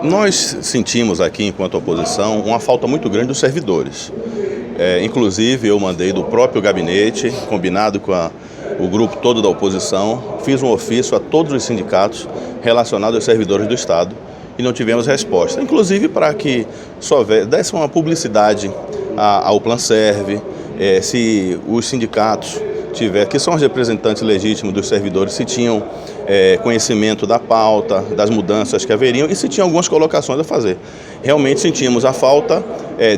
Nós sentimos aqui, enquanto oposição, uma falta muito grande dos servidores. Inclusive, eu mandei do próprio gabinete, combinado com o grupo todo da oposição, fiz um ofício a todos os sindicatos relacionados aos servidores do Estado e não tivemos resposta. Inclusive, para que só desse uma publicidade ao Planserv, se os sindicatos que são os representantes legítimos dos servidores, se tinham conhecimento da pauta, das mudanças que haveriam e se tinham algumas colocações a fazer. Realmente sentimos a falta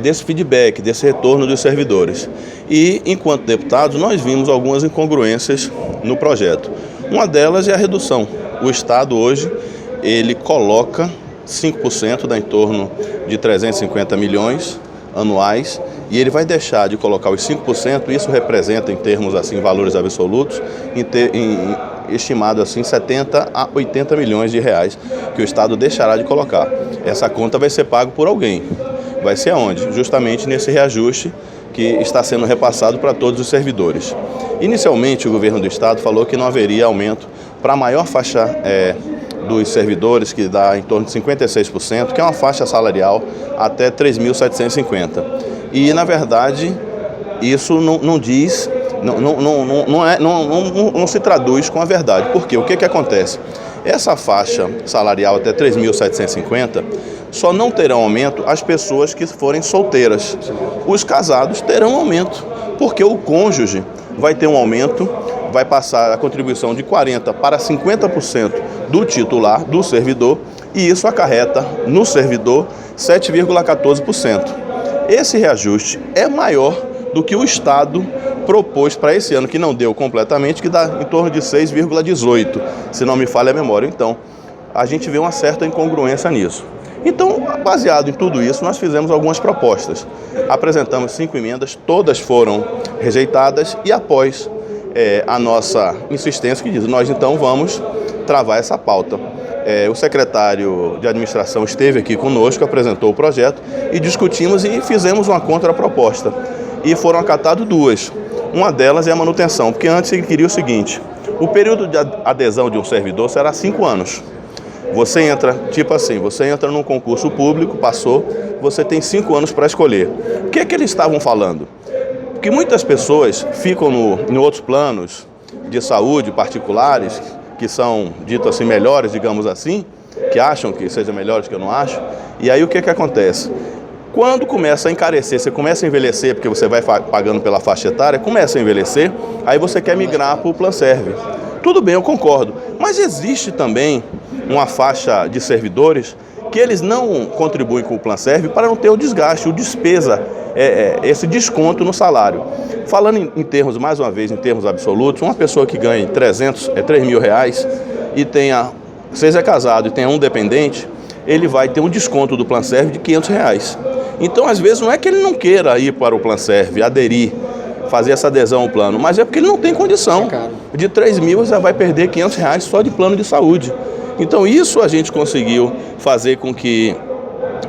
desse feedback, desse retorno dos servidores. E, enquanto deputados, nós vimos algumas incongruências no projeto. Uma delas é a redução. O Estado hoje, ele coloca 5%, dá em torno de 350 milhões anuais, e ele vai deixar de colocar os 5%, isso representa, em termos assim, valores absolutos, estimado assim 70 a 80 milhões de reais que o Estado deixará de colocar. Essa conta vai ser paga por alguém. Vai ser aonde? Justamente nesse reajuste que está sendo repassado para todos os servidores. Inicialmente, o governo do Estado falou que não haveria aumento para a maior faixa dos servidores, que dá em torno de 56%, que é uma faixa salarial até 3.750. E, na verdade, isso não se traduz com a verdade. Por quê? O que acontece? Essa faixa salarial até 3.750 só não terão aumento as pessoas que forem solteiras. Os casados terão aumento, porque o cônjuge vai ter um aumento, vai passar a contribuição de 40% para 50% do titular, do servidor, e isso acarreta no servidor 7,14%. Esse reajuste é maior do que o Estado propôs para esse ano, que não deu completamente, que dá em torno de 6,18%, se não me falha a memória. Então, a gente vê uma certa incongruência nisso. Então, baseado em tudo isso, nós fizemos algumas propostas. Apresentamos 5 emendas, todas foram rejeitadas e após a nossa insistência, que diz, nós então vamos travar essa pauta. O secretário de administração esteve aqui conosco, apresentou o projeto e discutimos e fizemos uma contraproposta. E foram acatadas 2. Uma delas é a manutenção, porque antes ele queria o seguinte: o período de adesão de um servidor será 5 anos. Você entra, tipo assim, você entra num concurso público, passou, você tem 5 anos para escolher. O que é que eles estavam falando? Porque muitas pessoas ficam em outros planos de saúde particulares, que são ditos assim melhores, digamos assim, que acham que sejam melhores que eu não acho, e aí o que acontece? Quando começa a encarecer, você começa a envelhecer, porque você vai pagando pela faixa etária, começa a envelhecer, aí você quer migrar para o Planserv. Tudo bem, eu concordo, mas existe também uma faixa de servidores que eles não contribuem com o Planserv para não ter o desgaste, o despesa, esse desconto no salário. Falando em termos, mais uma vez, em termos absolutos, uma pessoa que ganha 3 mil reais e seja casado e tenha um dependente, ele vai ter um desconto do Planserv de 500 reais. Então, às vezes, não é que ele não queira ir para o Planserv, aderir, fazer essa adesão ao plano, mas é porque ele não tem condição. De 3 mil, já vai perder 500 reais só de plano de saúde. Então, isso a gente conseguiu fazer com que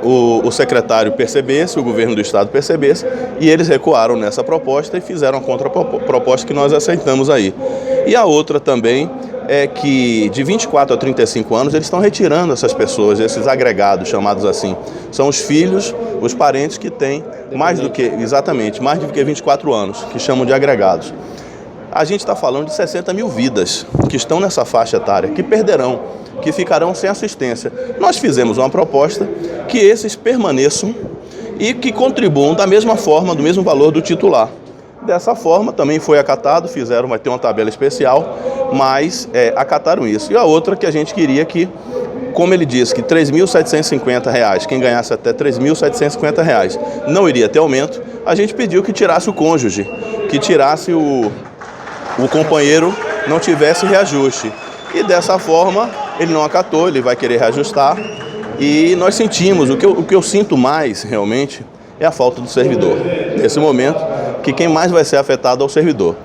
o secretário percebesse, o governo do Estado percebesse, e eles recuaram nessa proposta e fizeram a contraproposta que nós aceitamos aí. E a outra também é que de 24 a 35 anos eles estão retirando essas pessoas, esses agregados, chamados assim. São os filhos, os parentes que têm mais do que 24 anos, que chamam de agregados. A gente está falando de 60 mil vidas que estão nessa faixa etária, que perderão, que ficarão sem assistência. Nós fizemos uma proposta que esses permaneçam e que contribuam da mesma forma, do mesmo valor do titular. Dessa forma, também foi acatado, vai ter uma tabela especial, mas acataram isso. E a outra que a gente queria que, como ele disse, que R$ 3.750, quem ganhasse até R$ 3.750 não iria ter aumento, a gente pediu que tirasse o cônjuge, que tirasse o companheiro, não tivesse reajuste. E dessa forma, ele não acatou, ele vai querer reajustar. E nós sentimos, o que eu sinto mais, realmente, é a falta do servidor. Nesse momento, que quem mais vai ser afetado é o servidor.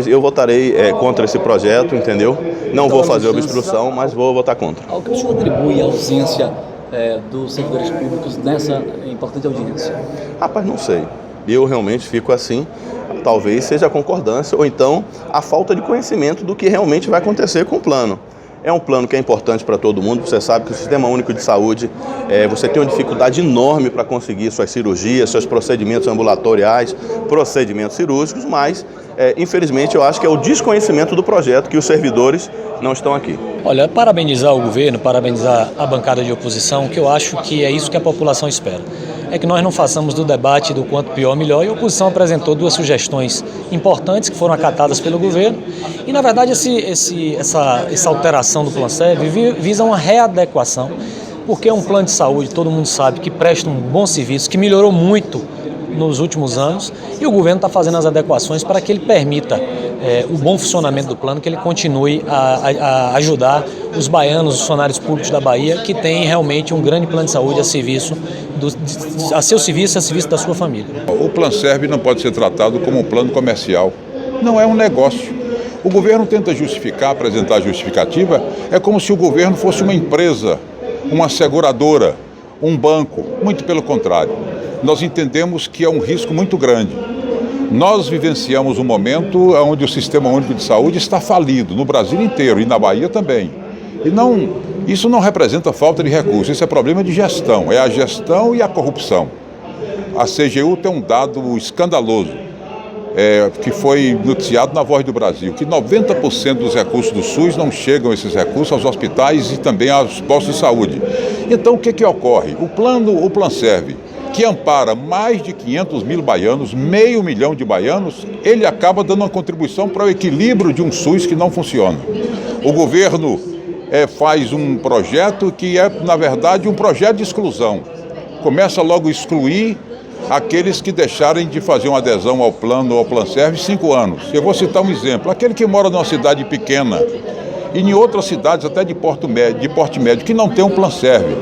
Eu votarei contra esse projeto, entendeu? Não vou fazer obstrução, mas vou votar contra. Ao que o senhor atribui a ausência dos servidores públicos nessa importante audiência? Rapaz, não sei. Eu realmente fico assim. Talvez seja a concordância ou então a falta de conhecimento do que realmente vai acontecer com o plano. É um plano que é importante para todo mundo. Você sabe que o Sistema Único de Saúde, você tem uma dificuldade enorme para conseguir suas cirurgias, seus procedimentos ambulatoriais, procedimentos cirúrgicos, mas, infelizmente, eu acho que é o desconhecimento do projeto que os servidores não estão aqui. Olha, parabenizar o governo, parabenizar a bancada de oposição, que eu acho que é isso que a população espera. É que nós não façamos do debate do quanto pior, melhor, e a oposição apresentou duas sugestões importantes que foram acatadas pelo governo, e na verdade essa alteração do Plano Serve visa uma readequação, porque é um plano de saúde, todo mundo sabe, que presta um bom serviço, que melhorou muito nos últimos anos, e o governo está fazendo as adequações para que ele permita o bom funcionamento do plano, que ele continue a ajudar os baianos, os funcionários públicos da Bahia, que têm realmente um grande plano de saúde a serviço a serviço da sua família. O Plano Serve não pode ser tratado como um plano comercial, não é um negócio. O governo tenta justificar, apresentar justificativa, é como se o governo fosse uma empresa, uma seguradora, um banco, muito pelo contrário. Nós entendemos que é um risco muito grande. Nós vivenciamos um momento onde o Sistema Único de Saúde está falido, no Brasil inteiro e na Bahia também. Isso não representa falta de recursos, isso é problema de gestão, é a gestão e a corrupção. A CGU tem um dado escandaloso, que foi noticiado na Voz do Brasil, que 90% dos recursos do SUS não chegam esses recursos aos hospitais e também aos postos de saúde. Então o que ocorre? O Plano Serve, que ampara mais de 500 mil baianos, 500 mil de baianos, ele acaba dando uma contribuição para o equilíbrio de um SUS que não funciona. O governo faz um projeto que é, na verdade, um projeto de exclusão. Começa logo a excluir aqueles que deixarem de fazer uma adesão ao Plano Serve 5 anos. Eu vou citar um exemplo. Aquele que mora numa cidade pequena e em outras cidades até de porte médio, que não tem um Plano Serve.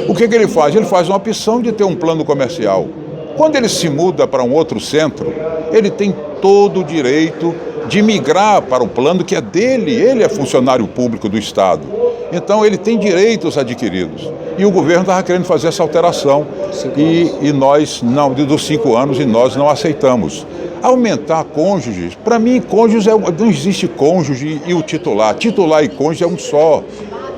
O que ele faz? Ele faz uma opção de ter um plano comercial. Quando ele se muda para um outro centro, ele tem todo o direito de migrar para o plano que é dele. Ele é funcionário público do Estado. Então ele tem direitos adquiridos. E o governo estava querendo fazer essa alteração e nós, não, dos 5 anos, e nós não aceitamos. Aumentar cônjuges, para mim, cônjuges não existe cônjuge e o titular. Titular e cônjuge é um só.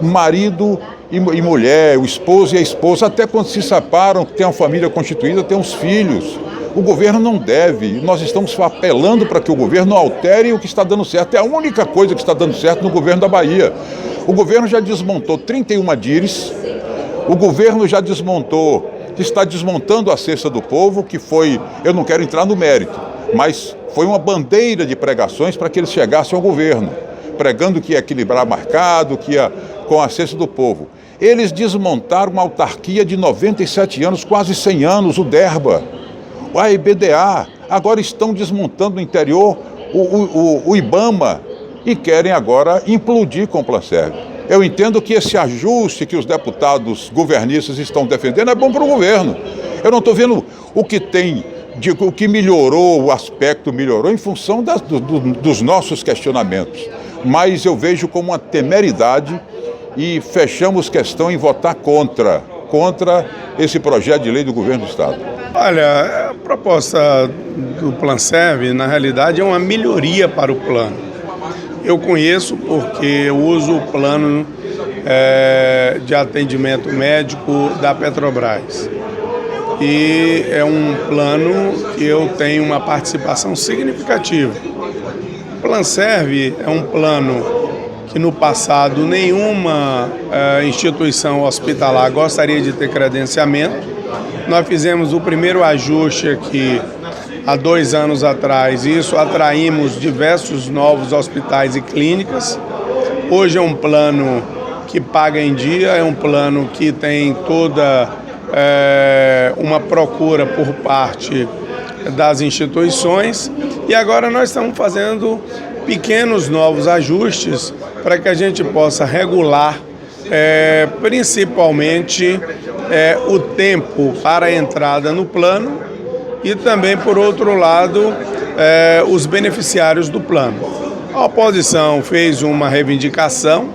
Marido e mulher, o esposo e a esposa, até quando se separam, tem uma família constituída, tem uns filhos. O governo não deve, nós estamos apelando para que o governo altere o que está dando certo. É a única coisa que está dando certo no governo da Bahia. O governo já desmontou 31 DIRs, o governo já está desmontando a Cesta do Povo, que foi, eu não quero entrar no mérito, mas foi uma bandeira de pregações para que eles chegassem ao governo, pregando que ia equilibrar mercado, que ia com a Cesta do Povo. Eles desmontaram uma autarquia de 97 anos, quase 100 anos, o DERBA, a IBDA, agora estão desmontando no interior o IBAMA e querem agora implodir com o Plano Serve. Eu entendo que esse ajuste que os deputados governistas estão defendendo é bom para o governo. Eu não estou vendo o que melhorou, o aspecto melhorou em função dos nossos questionamentos. Mas eu vejo como uma temeridade e fechamos questão em votar contra esse projeto de lei do governo do Estado. Olha, a proposta do Plano Serve, na realidade, é uma melhoria para o plano. Eu conheço porque eu uso o plano de atendimento médico da Petrobras. E é um plano que eu tenho uma participação significativa. O Plano Serve é um plano que no passado nenhuma instituição hospitalar gostaria de ter credenciamento. Nós fizemos o primeiro ajuste aqui há 2 anos atrás, e isso atraímos diversos novos hospitais e clínicas. Hoje é um plano que paga em dia, é um plano que tem toda uma procura por parte das instituições, e agora nós estamos fazendo pequenos novos ajustes para que a gente possa regular principalmente o tempo para a entrada no plano e também, por outro lado, os beneficiários do plano. A oposição fez uma reivindicação,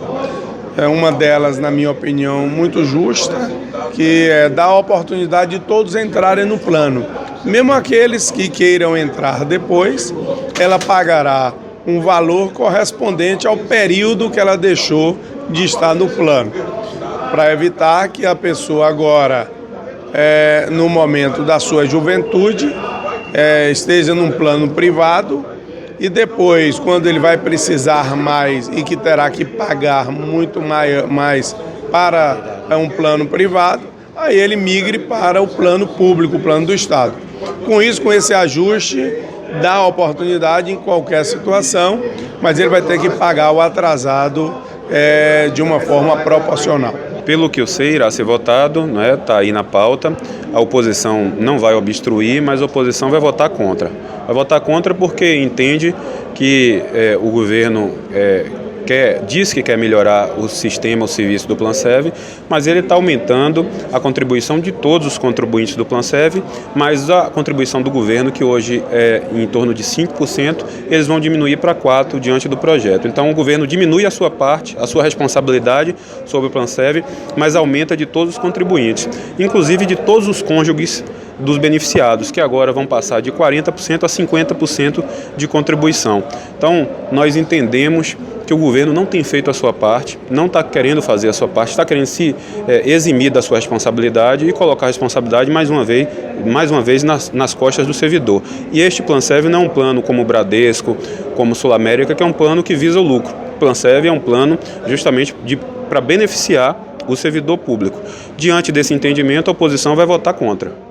uma delas, na minha opinião, muito justa, que dá a oportunidade de todos entrarem no plano. Mesmo aqueles que queiram entrar depois, ela pagará um valor correspondente ao período que ela deixou de estar no plano, para evitar que a pessoa agora, no momento da sua juventude, esteja num plano privado e depois, quando ele vai precisar mais e que terá que pagar muito mais para um plano privado, aí ele migre para o plano público, o plano do Estado. Com isso, com esse ajuste, dá oportunidade em qualquer situação, mas ele vai ter que pagar o atrasado de uma forma proporcional. Pelo que eu sei, irá ser votado, né? Está aí na pauta. A oposição não vai obstruir, mas a oposição vai votar contra. Vai votar contra porque entende que o governo diz que quer melhorar o sistema, o serviço do Planserv, mas ele está aumentando a contribuição de todos os contribuintes do Planserv, mas a contribuição do governo, que hoje é em torno de 5%, eles vão diminuir para 4% diante do projeto. Então o governo diminui a sua parte, a sua responsabilidade sobre o Planserv, mas aumenta de todos os contribuintes, inclusive de todos os cônjuges dos beneficiados, que agora vão passar de 40% a 50% de contribuição. Então, nós entendemos que o governo não tem feito a sua parte, não está querendo fazer a sua parte, está querendo se eximir da sua responsabilidade e colocar a responsabilidade, mais uma vez nas costas do servidor. E este Planserv não é um plano como o Bradesco, como o Sul América, que é um plano que visa o lucro. O Planserv é um plano justamente para beneficiar o servidor público. Diante desse entendimento, a oposição vai votar contra.